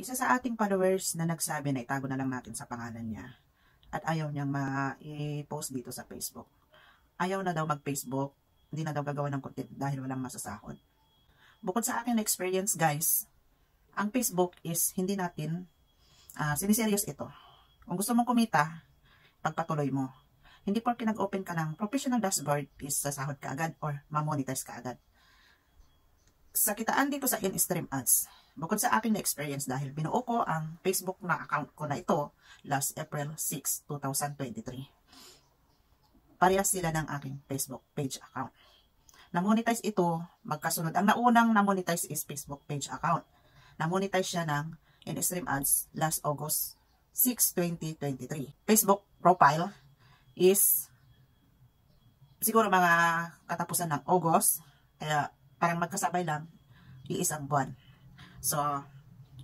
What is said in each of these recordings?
Isa sa ating followers na nagsabi na itago na lang natin sa pangalan niya at ayaw niyang ma-post dito sa Facebook. Ayaw na daw mag-Facebook, hindi na daw gagawa ng content dahil walang masasahod. Bukod sa aking experience guys, ang Facebook is hindi natin siniseryos ito. Kung gusto mong kumita, pagpatuloy mo. Hindi porke nag-open ka ng professional dashboard is sasahod ka agad or ma-monetize ka agad. Sa kitaan dito sa in-stream ads, bukod sa aking experience dahil binuo ko ang Facebook na account ko na ito last April 6, 2023. Parehas sila ng aking Facebook page account. Na-monetize ito, magkasunod. Ang naunang na-monetize is Facebook page account. Na-monetize siya ng in-stream ads last August 6, 2023. Facebook profile is siguro mga katapusan ng August, kaya parang magkasabay lang, iisang buwan. So,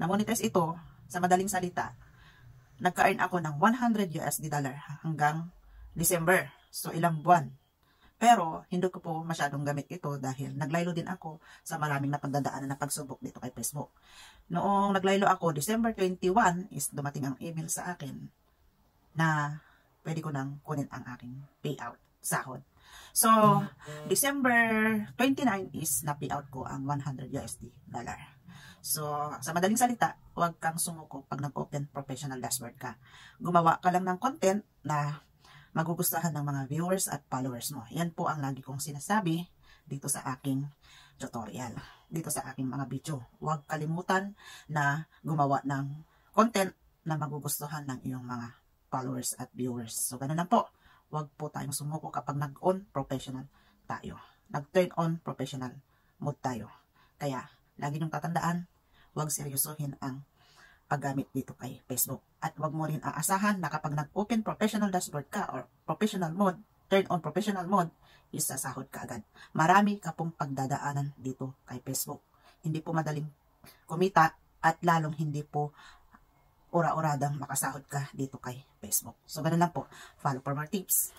na-monetize ito, sa madaling salita, nagka-earn ako ng $100 hanggang December. So, ilang buwan. Pero, hindi ko po masyadong gamit ito dahil naglaylo din ako sa maraming napagdadaanan na pagsubok dito kay Facebook. Noong naglaylo ako, December 21, is dumating ang email sa akin na pwede ko nang kunin ang aking payout, sahod. So, December 29 is na-payout ko ang $100. So, sa madaling salita, huwag kang sumuko pag nag-open professional dashboard ka. Gumawa ka lang ng content na magugustuhan ng mga viewers at followers mo. Yan po ang lagi kong sinasabi dito sa aking tutorial, dito sa aking mga video. Huwag kalimutan na gumawa ng content na magugustuhan ng iyong mga followers at viewers. So, ganun lang po. Huwag po tayong sumuko kapag nag-on professional tayo. Nag-turn on professional mode tayo. Kaya, lagi niyong tatandaan, huwag seryosohin ang paggamit dito kay Facebook. At huwag mo rin aasahan na kapag nag-open professional dashboard ka or professional mode, turn on professional mode, is sasahod ka agad. Marami ka pong pagdadaanan dito kay Facebook. Hindi po madaling kumita at lalong hindi po ura-uradang makasahod ka dito kay Facebook. So, ganun lang po. Follow for more tips.